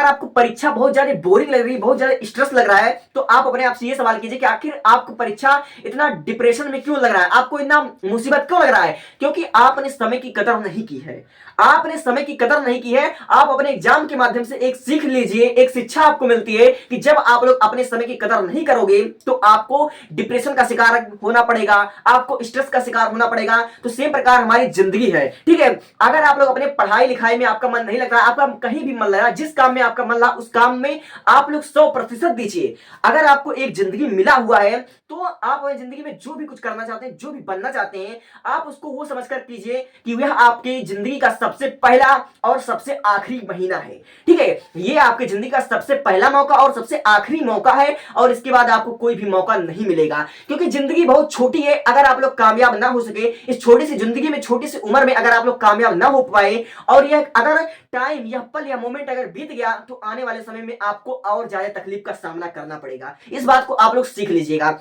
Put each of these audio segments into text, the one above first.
अगर आपको परीक्षा बहुत ज्यादा बोरिंग लग रही है, बहुत ज्यादा स्ट्रेस लग रहा है, तो आप अपने आप से ये सवाल कीजिए कि आखिर आपको परीक्षा इतना डिप्रेशन में क्यों लग रहा है, आपको इतना मुसीबत क्यों लग रहा है? क्योंकि आपने समय की कदर नहीं की है। आपने समय की कदर नहीं की है। आप अपने एग्जाम के माध्यम से एक सीख लीजिए, एक शिक्षा आपको मिलती है कि जब आप लोग अपने समय की कदर नहीं करोगे तो आपको डिप्रेशन का शिकार होना पड़ेगा, आपको स्ट्रेस का शिकार होना पड़ेगा। तो सेम प्रकार हमारी जिंदगी है, ठीक है। अगर आप लोग अपने पढ़ाई लिखाई में आपका मन नहीं लग रहा, आपका कहीं भी मन लग रहा, जिस काम में आपका मन लगा उस काम में आप लोग 100% दीजिए। अगर आपको एक जिंदगी मिला हुआ है तो आप अपनी जिंदगी में जो भी कुछ करना चाहते हैं, जो भी बनना चाहते हैं, आप उसको वो समझकर कीजिए कि वह आपकी जिंदगी का सबसे पहला और सबसे आखिरी महीना है, ठीक है। ये आपकी जिंदगी का सबसे पहला मौका और सबसे आखिरी मौका है, और इसके बाद आपको कोई भी मौका नहीं मिलेगा, क्योंकि जिंदगी बहुत छोटी है। अगर आप लोग कामयाब ना हो सके इस छोटी सी जिंदगी में, छोटी सी उम्र में, अगर आप लोग कामयाब ना हो पाए और यह अगर टाइम, यह पल, यह मोमेंट अगर बीत गया तो आने वाले समय में आपको और ज्यादा तकलीफ का सामना करना पड़ेगा। इस बात को आप लोग सीख लीजिएगा।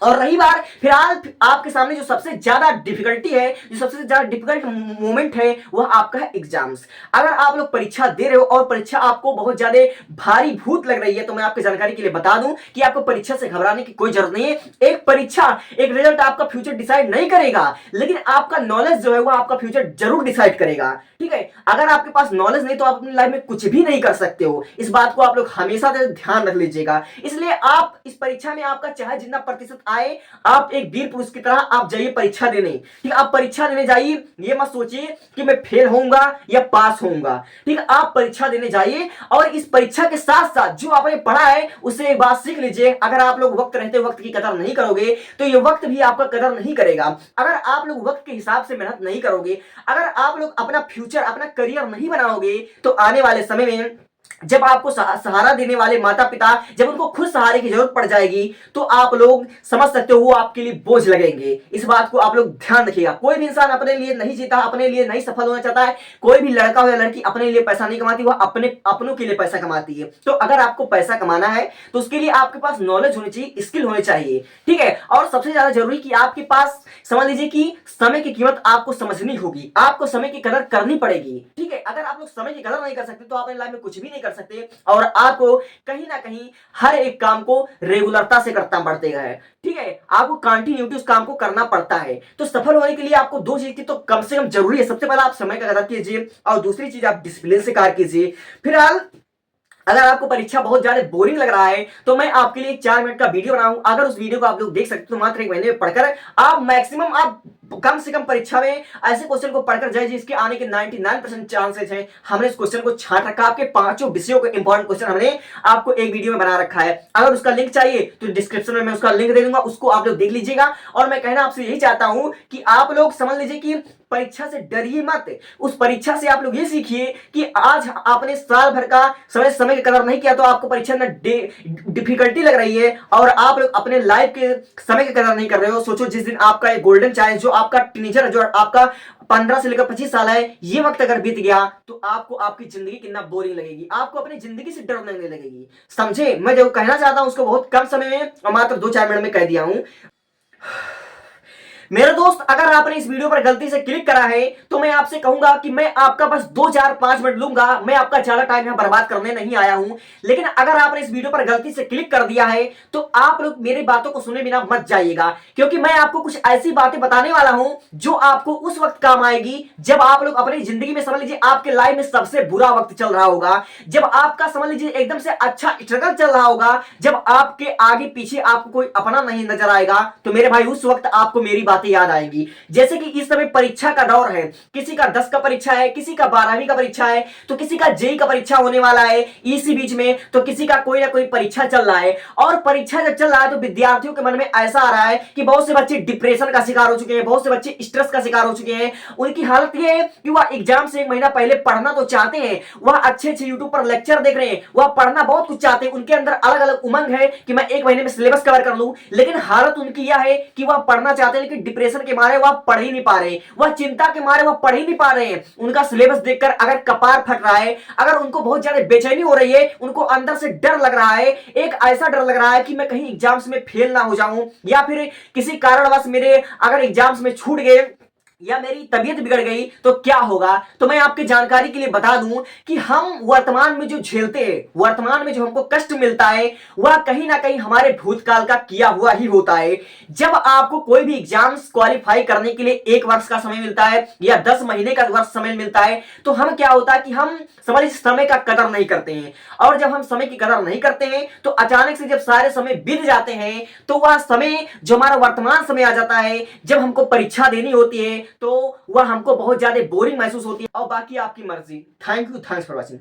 और रही बात फिलहाल आपके सामने जो सबसे ज्यादा डिफिकल्टी है, जो सबसे ज्यादा डिफिकल्ट मोमेंट है, वह आपका है एग्जाम्स। अगर आप लोग परीक्षा दे रहे हो और परीक्षा आपको बहुत ज्यादा भारी भूत लग रही है, तो मैं आपकी जानकारी के लिए बता दूं कि आपको परीक्षा से घबराने की कोई जरूरत नहीं है। एक परीक्षा, एक रिजल्ट आपका फ्यूचर डिसाइड नहीं करेगा, लेकिन आपका नॉलेज जो है वह आपका फ्यूचर जरूर डिसाइड करेगा, ठीक है। अगर आपके पास नॉलेज नहीं तो आप अपनी लाइफ में कुछ भी नहीं कर सकते हो। इस बात को आप लोग हमेशा से ध्यान रख लीजिएगा। इसलिए आप इस परीक्षा में आपका चाहे जितना प्रतिशत आए, आप एक वीर पुरुष की तरह आप जाइए परीक्षा देने, ठीक है। आप परीक्षा देने जाइए, ये मत सोचिए कि मैं फेल होऊंगा या पास होऊंगा, ठीक है। आप परीक्षा देने जाइए और इस परीक्षा के साथ साथ जो आपने पढ़ा है उससे एक बात सीख लीजिए। अगर आप लोग वक्त रहते वक्त की कदर नहीं करोगे तो ये वक्त भी आपका कदर नहीं करेगा। अगर आप लोग वक्त के हिसाब से मेहनत नहीं करोगे, अगर आप लोग अपना फ्यूचर, अपना करियर नहीं बनाओगे, तो आने वाले समय में जब आपको सहारा देने वाले माता पिता, जब उनको खुद सहारे की जरूरत पड़ जाएगी, तो आप लोग समझ सकते हो वो आपके लिए बोझ लगेंगे। इस बात को आप लोग ध्यान रखिएगा। कोई भी इंसान अपने लिए नहीं जीता, अपने लिए नहीं सफल होना चाहता है। कोई भी लड़का हो या लड़की अपने लिए पैसा नहीं कमाती, वह अपने अपनों के लिए पैसा कमाती है। तो अगर आपको पैसा कमाना है तो उसके लिए आपके पास नॉलेज होनी चाहिए, स्किल होनी चाहिए, ठीक है। और सबसे ज्यादा जरूरी कि आपके पास, समझ लीजिए कि समय की कीमत आपको समझनी होगी, आपको समय की कदर करनी पड़ेगी, ठीक है। अगर आप लोग समय की कदर नहीं कर सकते तो आप अपनी लाइफ में कुछ भी नहीं कर सकते, और आपको कहीं ना कहीं हर एक काम को रेगुलरता से करना पड़ता है, ठीक है। आपको कंटिन्यूटी उस काम को करना पड़ता है। तो सफल होने के लिए आपको दो चीज की तो कम से कम जरूरी है। सबसे पहला आप समय का कदर कीजिए, और दूसरी चीज आप डिसिप्लिन से कार्य कीजिए। फिलहाल अगर आपको परीक्षा बहुत ज्यादा बोरिंग लग रहा है तो मैं आपके लिए 4 मिनट का वीडियो बनाऊं। अगर उस वीडियो को आप लोग देख सकते तो मात्र 1 महीने में पढ़कर आप मैक्सिमम, आप कम से कम परीक्षा में ऐसे क्वेश्चन को पढ़कर जाइए जिसके आने के 99% चांसेस हैं। हमने इस क्वेश्चन को छांट रखा, आपके पांचों विषयों के इंपॉर्टेंट क्वेश्चन हमने आपको एक वीडियो में बना रखा है। अगर उसका लिंक चाहिए तो डिस्क्रिप्शन में मैं उसका लिंक दे दूंगा, उसको आप लोग देख लीजिएगा। और मैं कहना आपसे यही चाहता हूं कि आप लोग समझ लीजिए कि परीक्षा से डरिए मत। उस परीक्षा से आप लोग ये सीखिए कि आज आपने साल भर का समय की कदर नहीं किया तो आपको परीक्षा में डिफिकल्टी लग रही है, और आप लोग अपने लाइफ के समय की कदर नहीं कर रहे हो। सोचो जिस दिन आपका एक गोल्डन चांस, जो आपका टीनेजर, जो आपका 15 से लेकर 25 साल है, ये वक्त अगर बीत गया तो आपको आपकी जिंदगी कितना बोरिंग लगेगी, आपको अपनी जिंदगी से डर लगने लगेगी। समझे? मैं जो कहना चाहता हूं उसको बहुत कम समय में और मात्र 2-4 मिनट में कह दिया हूं। मेरे दोस्त, अगर आपने इस वीडियो पर गलती से क्लिक करा है तो मैं आपसे कहूंगा कि मैं आपका बस 2-4-5 मिनट लूंगा। मैं आपका ज्यादा टाइम यहां बर्बाद करने नहीं आया हूं। लेकिन अगर आपने इस वीडियो पर गलती से क्लिक कर दिया है तो आप लोग मेरी बातों को सुने बिना मत जाइएगा, क्योंकि मैं आपको कुछ ऐसी बातें बताने वाला हूं जो आपको उस वक्त काम आएगी जब आप लोग अपनी जिंदगी में, समझ लीजिए आपके लाइफ में सबसे बुरा वक्त चल रहा होगा, जब आपका समझ लीजिए एकदम से अच्छा स्ट्रगल चल रहा होगा, जब आपके आगे पीछे आपको कोई अपना नहीं नजर आएगा, तो मेरे भाई उस वक्त आपको मेरी बात याद आएगी। जैसे कि इस समय परीक्षा का दौर है, किसी का 10 का परीक्षा है, किसी का 12वीं का परीक्षा है, तो किसी का जेई का परीक्षा होने वाला है इसी बीच में, तो किसी का कोई ना कोई परीक्षा चल रहा है। और परीक्षा जब चल रहा है तो विद्यार्थियों के मन में ऐसा आ रहा है कि बहुत से बच्चे डिप्रेशन का शिकार हो चुके हैं, बहुत से बच्चे स्ट्रेस का शिकार हो चुके हैं। उनकी हालत यह है कि वह एग्जाम से 1 महीना पहले पढ़ना तो चाहते हैं, वह अच्छे यूट्यूब पर लेक्चर देख रहे हैं, वह पढ़ना बहुत कुछ चाहते हैं, उनके अंदर अलग अलग उमंग है कि मैं 1 महीने में सिलेबस कवर कर लूं, लेकिन हालत उनकी यह है कि वह पढ़ना चाहते हैं लेकिन डिप्रेशन के मारे वह पढ़ ही नहीं पा रहे, वह चिंता के मारे वह पढ़ ही नहीं पा रहे हैं। उनका सिलेबस देखकर अगर कपार फट रहा है, अगर उनको बहुत ज्यादा बेचैनी हो रही है, उनको अंदर से डर लग रहा है, एक ऐसा डर लग रहा है कि मैं कहीं एग्जाम्स में फेल ना हो जाऊं, या फिर किसी कारणवश मेरे अगर एग्जाम्स में छूट गए या मेरी तबीयत बिगड़ गई तो क्या होगा। तो मैं आपकी जानकारी के लिए बता दूं कि हम वर्तमान में जो झेलते हैं, वर्तमान में जो हमको कष्ट मिलता है, वह कहीं ना कहीं हमारे भूतकाल का किया हुआ ही होता है। जब आपको कोई भी एग्जाम्स क्वालिफाई करने के लिए 1 वर्ष का समय मिलता है या 10 महीने का वर्ष समय मिलता है, तो हम क्या होता है कि हम समझ समय का कदर नहीं करते हैं। और जब हम समय की कदर नहीं करते हैं तो अचानक से जब सारे समय बीत जाते हैं, तो वह समय जो हमारा वर्तमान समय आ जाता है, जब हमको परीक्षा देनी होती है, तो वह हमको बहुत ज्यादा बोरिंग महसूस होती है। और बाकी आपकी मर्जी। Thank you, thanks for watching.